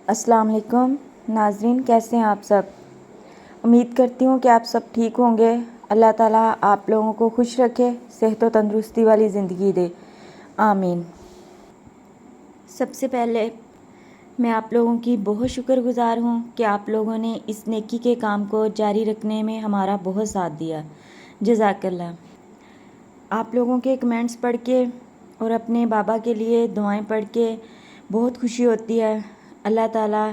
السلام علیکم ناظرین، کیسے ہیں آپ سب؟ امید کرتی ہوں کہ آپ سب ٹھیک ہوں گے۔ اللہ تعالیٰ آپ لوگوں کو خوش رکھے، صحت و تندرستی والی زندگی دے، آمین۔ سب سے پہلے میں آپ لوگوں کی بہت شکر گزار ہوں کہ آپ لوگوں نے اس نیکی کے کام کو جاری رکھنے میں ہمارا بہت ساتھ دیا، جزاک اللہ۔ آپ لوگوں کے کمنٹس پڑھ کے اور اپنے بابا کے لیے دعائیں پڑھ کے بہت خوشی ہوتی ہے۔ اللہ تعالیٰ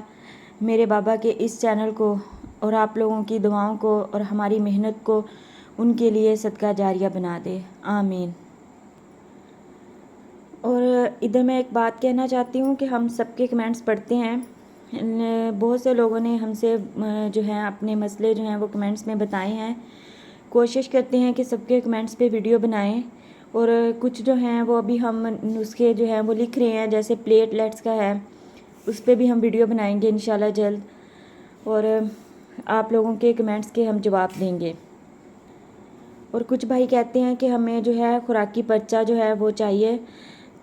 میرے بابا کے اس چینل کو اور آپ لوگوں کی دعاؤں کو اور ہماری محنت کو ان کے لیے صدقہ جاریہ بنا دے، آمین۔ اور ادھر میں ایک بات کہنا چاہتی ہوں کہ ہم سب کے کمنٹس پڑھتے ہیں۔ بہت سے لوگوں نے ہم سے جو ہیں اپنے مسئلے جو ہیں وہ کمنٹس میں بتائے ہیں۔ کوشش کرتے ہیں کہ سب کے کمنٹس پہ ویڈیو بنائیں، اور کچھ جو ہیں وہ ابھی ہم نسخے جو ہیں وہ لکھ رہے ہیں، جیسے پلیٹلیٹس کا ہے، اس پہ بھی ہم ویڈیو بنائیں گے انشاءاللہ جلد، اور آپ لوگوں کے کمنٹس کے ہم جواب دیں گے۔ اور کچھ بھائی کہتے ہیں کہ ہمیں جو ہے خوراکی پرچہ جو ہے وہ چاہیے،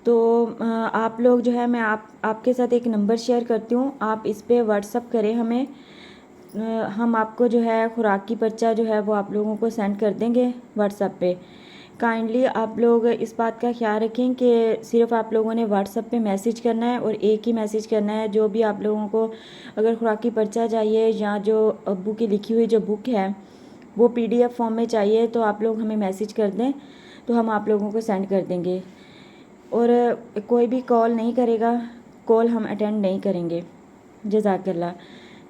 تو آپ لوگ جو ہے میں آپ کے ساتھ ایک نمبر شیئر کرتی ہوں، آپ اس پہ واٹس اپ کریں ہمیں، ہم آپ کو جو ہے خوراکی پرچہ جو ہے وہ آپ لوگوں کو سینڈ کر دیں گے واٹس اپ پہ۔ کائنڈلی آپ لوگ اس بات کا خیال رکھیں کہ صرف آپ لوگوں نے واٹس اپ پہ میسیج کرنا ہے، اور ایک ہی میسیج کرنا ہے۔ جو بھی آپ لوگوں کو اگر خوراکی پرچہ چاہیے یا جو ابو کی لکھی ہوئی جو بک ہے وہ PDF فارم میں چاہیے، تو آپ لوگ ہمیں میسیج کر دیں تو ہم آپ لوگوں کو سینڈ کر دیں گے۔ اور کوئی بھی کال نہیں کرے گا، کال ہم اٹینڈ نہیں کریں گے، جزاک اللہ۔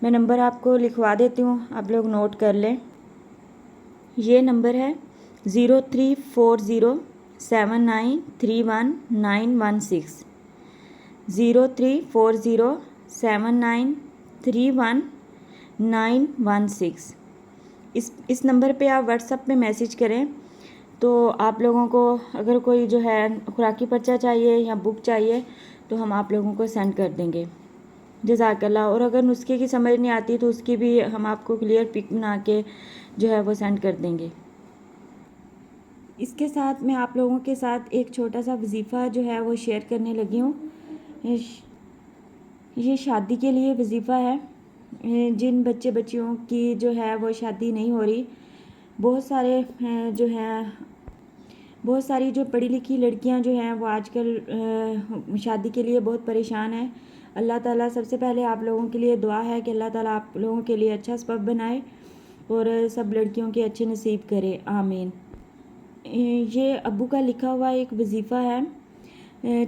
میں نمبر آپ کو لکھوا دیتی ہوں، آپ لوگ نوٹ کر لیں۔ یہ نمبر ہے 034079319116، 034079319116۔ اس نمبر پہ آپ واٹس اپ پہ میسیج کریں، تو آپ لوگوں کو اگر کوئی جو ہے خوراکی پرچہ چاہیے یا بک چاہیے تو ہم آپ لوگوں کو سینڈ کر دیں گے، جزاک اللہ۔ اور اگر نسخے کی سمجھ نہیں آتی تو اس کی بھی ہم آپ کو کلیئر پک بنا کے جو ہے وہ سینڈ کر دیں گے۔ اس کے ساتھ میں آپ لوگوں کے ساتھ ایک چھوٹا سا وظیفہ جو ہے وہ شیئر کرنے لگی ہوں۔ یہ شادی کے لیے وظیفہ ہے، جن بچے بچیوں کی جو ہے وہ شادی نہیں ہو رہی، بہت سارے جو ہیں بہت ساری جو پڑھی لکھی لڑکیاں جو ہیں وہ آج کل شادی کے لیے بہت پریشان ہیں۔ اللہ تعالیٰ سب سے پہلے آپ لوگوں کے لیے دعا ہے کہ اللہ تعالیٰ آپ لوگوں کے لیے اچھا سبب بنائے اور سب لڑکیوں کے اچھے نصیب کرے، آمین۔ یہ ابو کا لکھا ہوا ایک وظیفہ ہے۔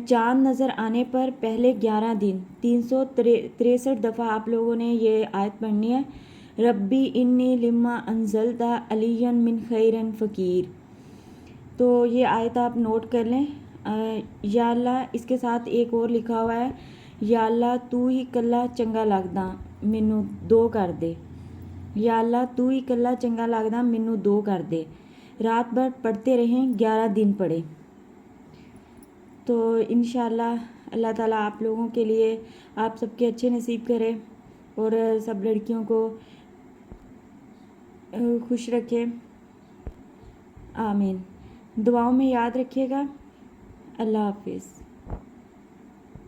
چاند نظر آنے پر پہلے 11 دن 363 دفعہ آپ لوگوں نے یہ آیت پڑھنی ہے، ربی انی لما انزلت علی من خیر فقیر۔ تو یہ آیت آپ نوٹ کر لیں۔ یا اللہ، اس کے ساتھ ایک اور لکھا ہوا ہے، یا اللہ تو ہی کلا چنگا لگدا مینوں دو کر دے، یا اللہ تو ہی کلا چنگا لگدا مینوں دو کر دے۔ رات بھر پڑھتے رہیں، 11 دن پڑھے، تو انشاءاللہ اللہ تعالیٰ آپ لوگوں کے لیے آپ سب کے اچھے نصیب کرے اور سب لڑکیوں کو خوش رکھے، آمین۔ دعاؤں میں یاد رکھیے گا۔ اللہ حافظ۔